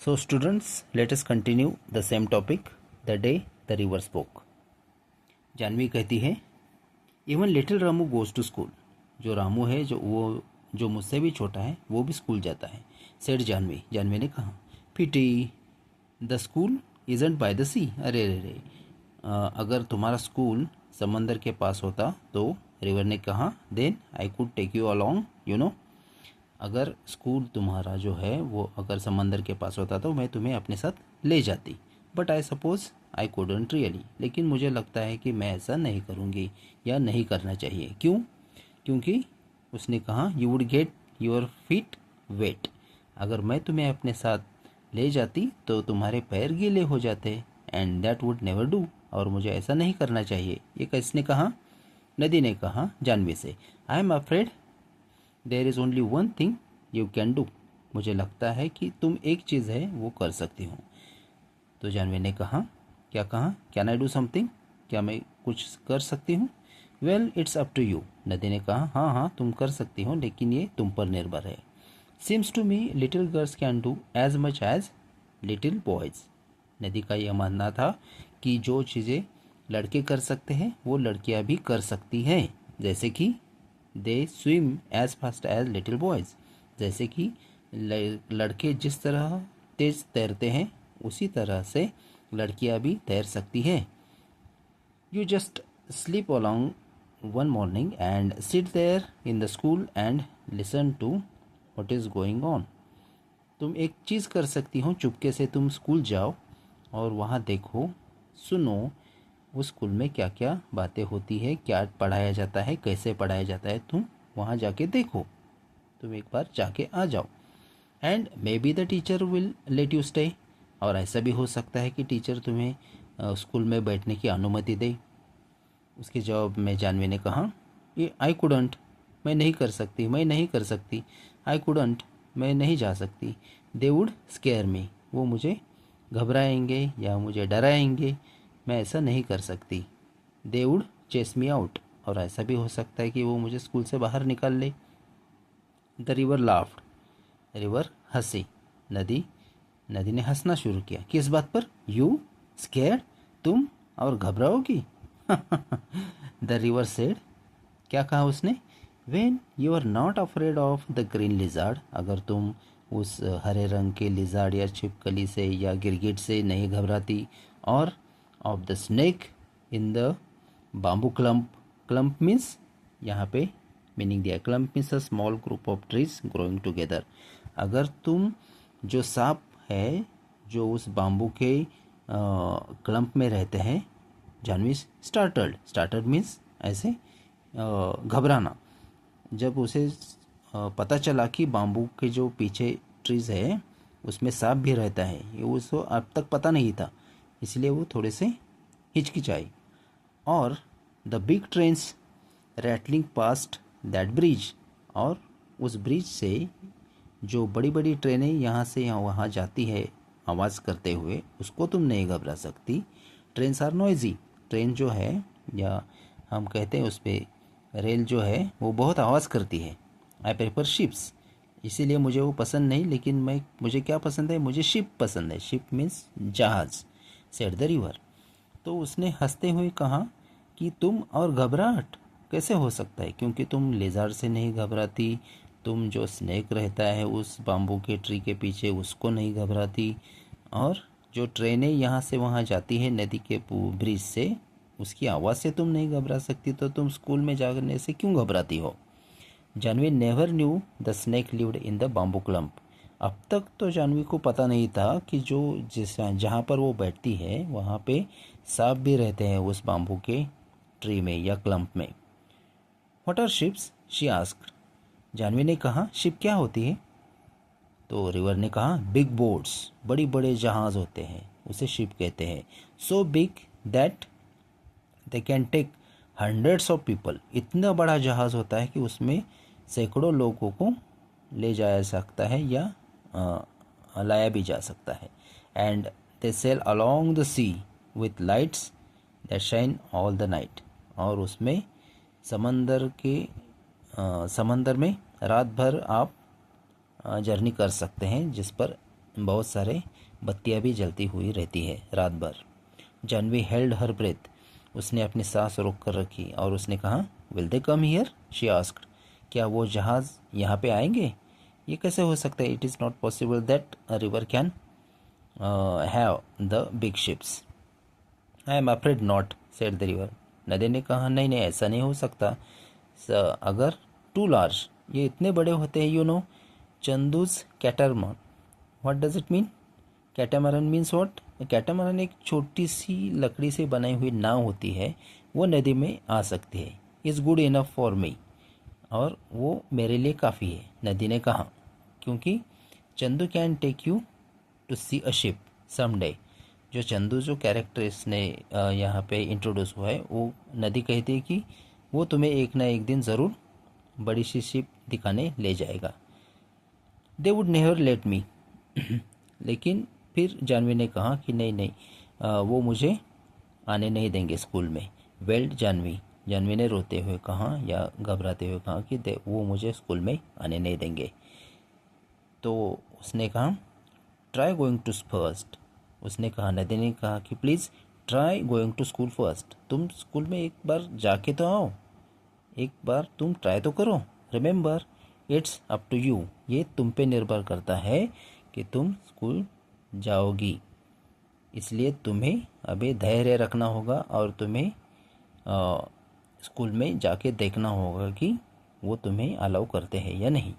So students, let us continue the same topic, the day the river spoke. Janvi कहती है, even little Ramu goes to school. जो रामू है जो मुझसे भी छोटा है वो भी स्कूल जाता है. सेड जानवी. जानवी ने कहा, pity, the school isn't by the sea. अरे रे रे, अगर तुम्हारा स्कूल समंदर के पास होता तो. रिवर ने कहा, then I could take you along, you know. अगर स्कूल तुम्हारा जो है वो अगर समंदर के पास होता तो मैं तुम्हें अपने साथ ले जाती. But I suppose I couldn't really. लेकिन मुझे लगता है कि मैं ऐसा नहीं करूँगी या नहीं करना चाहिए. क्यों? क्योंकि उसने कहा, you would get your feet wet. अगर मैं तुम्हें अपने साथ ले जाती तो तुम्हारे पैर गीले हो जाते. And that would never do. और मुझे ऐसा नहीं करना चाहिए. ये किसने कहा? नदी ने कहा जानवी से. I am afraid there is only one thing you can do. मुझे लगता है कि तुम एक चीज़ है वो कर सकती हो. तो जानवी ने कहा, क्या कहा? Can I do something. क्या मैं कुछ कर सकती हूँ? Well it's up to you. नदी ने कहा, हाँ हाँ तुम कर सकती हो, लेकिन ये तुम पर निर्भर है. Seems to me little girls can do as much as little boys. नदी का यह मानना था कि जो चीज़ें लड़के कर सकते हैं वो लड़कियां भी कर सकती हैं. जैसे कि they swim as fast as little boys. जैसे कि लड़के जिस तरह तेज तैरते हैं उसी तरह से लड़कियां भी तैर सकती हैं. You just sleep along one morning and sit there in the school and listen to what is going on. तुम एक चीज़ कर सकती हो, चुपके से तुम स्कूल जाओ और वहाँ देखो, सुनो उस स्कूल में क्या क्या बातें होती है, क्या पढ़ाया जाता है, कैसे पढ़ाया जाता है. तुम वहाँ जाके देखो, तुम एक बार जाके आ जाओ. And may be the teacher will let you stay. और ऐसा भी हो सकता है कि टीचर तुम्हें स्कूल में बैठने की अनुमति दे. उसके जवाब में जानवी ने कहा, ये आई कुडंट. मैं नहीं कर सकती, मैं नहीं कर सकती. आई कुडंट, मैं नहीं जा सकती. They would scare me. वो मुझे घबराएंगे या मुझे डराएंगे. मैं ऐसा नहीं कर सकती. They would chase me out. और ऐसा भी हो सकता है कि वो मुझे स्कूल से बाहर निकाल ले. The river laughed. रिवर हंसी. नदी ने हंसना शुरू किया. किस बात पर? यू स्केर्ड, तुम और घबराओगी. The river said. क्या कहा उसने? When you are not afraid of the green lizard. अगर तुम उस हरे रंग के लिजार्ड या छिपकली से या गिरगिट से नहीं घबराती. और of the snake in the bamboo clump. Clump means, यहाँ पे मीनिंग दिया, clump means a small group of trees growing together. अगर तुम जो सांप है जो उस बाम्बू के क्लम्प में रहते हैं. जानवी स्टार्टल्ड. स्टार्टल्ड मीन्स ऐसे घबराना. जब उसे पता चला कि बाम्बू के जो पीछे ट्रीज है उसमें सांप भी रहता है, ये उसको अब तक पता नहीं था, इसलिए वो थोड़े से हिचकिचाई. और the big trains rattling past that bridge. और उस ब्रिज से जो बड़ी बड़ी ट्रेनें यहाँ से यहाँ वहाँ जाती है आवाज़ करते हुए, उसको तुम नहीं घबरा सकती. Trains are noisy. ट्रेन जो है या हम कहते हैं उस पर रेल जो है वो बहुत आवाज़ करती है. I prefer ships. इसीलिए मुझे वो पसंद नहीं, लेकिन मुझे क्या पसंद है? मुझे शिप पसंद है. शिप मीन्स जहाज़. Said the river. तो उसने हंसते हुए कहा कि तुम और घबराहट कैसे हो सकता है, क्योंकि तुम लेज़ार्ड से नहीं घबराती, तुम जो स्नेक रहता है उस बाम्बू के ट्री के पीछे उसको नहीं घबराती, और जो ट्रेनें यहाँ से वहाँ जाती है नदी के ब्रिज से उसकी आवाज़ से तुम नहीं घबरा सकती, तो तुम स्कूल में जाने से क्यों घबराती हो? Janvi never knew the snake lived in the bamboo clump. अब तक तो जानवी को पता नहीं था कि जहाँ पर वो बैठती है वहाँ पे सांप भी रहते हैं उस बाम्बू के ट्री में या क्लम्प में. What are ships? She asked. Janvi ने कहा, शिप क्या होती है? तो रिवर ने कहा, बिग बोट्स. बड़ी बड़े जहाज़ होते हैं, उसे शिप कहते हैं. So big that they can take hundreds of people. इतना बड़ा जहाज़ होता है कि उसमें सैकड़ों लोगों को ले जाया सकता है या लाया भी जा सकता है. And they sail along the sea with lights that shine all the night. और उसमें समंदर में रात भर आप जर्नी कर सकते हैं जिस पर बहुत सारे बत्तियां भी जलती हुई रहती है रात भर। जानवी हेल्ड हर ब्रेथ, उसने अपनी सांस रोक कर रखी और उसने कहा, will they come here, she asked, क्या वो जहाज़ यहाँ पे आएंगे? ये कैसे हो सकता है? It is not possible that a river can have the big ships. I am afraid not, said the river. नदी ने कहा, नहीं नहीं, ऐसा नहीं हो सकता। अगर टू लार्ज, ये इतने बड़े होते हैं, you know, Chandu's catamaran. What does it mean? Catamaran means what? Catamaran एक छोटी सी लकड़ी से बनाई हुई नाव होती है, वो नदी में आ सकती है। Is good enough for me, और वो मेरे लिए काफ़ी है, नदी ने कहा, क्योंकि Chandu can take you to see a ship someday. जो चंदू जो कैरेक्टर इसने यहाँ पे इंट्रोड्यूस हुआ है, वो नदी कहती है कि वो तुम्हें एक ना एक दिन ज़रूर बड़ी सी शिप दिखाने ले जाएगा। They would never let me. लेकिन फिर जानवी ने कहा कि नहीं नहीं, वो मुझे आने नहीं देंगे स्कूल में। वेल्ड जानवी, जानवी ने रोते हुए कहा या घबराते हुए कहा कि वो मुझे स्कूल में आने नहीं देंगे। तो उसने कहा, ट्राई गोइंग टू फर्स्ट। उसने कहा, नदी ने कहा कि please try going to school first, तुम स्कूल में एक बार जाके तो आओ, एक बार तुम ट्राई तो करो। Remember, it's up to you, ये तुम पे निर्भर करता है कि तुम स्कूल जाओगी, इसलिए तुम्हें अभी धैर्य रखना होगा और तुम्हें स्कूल में जाके देखना होगा कि वो तुम्हें अलाउ करते हैं या नहीं।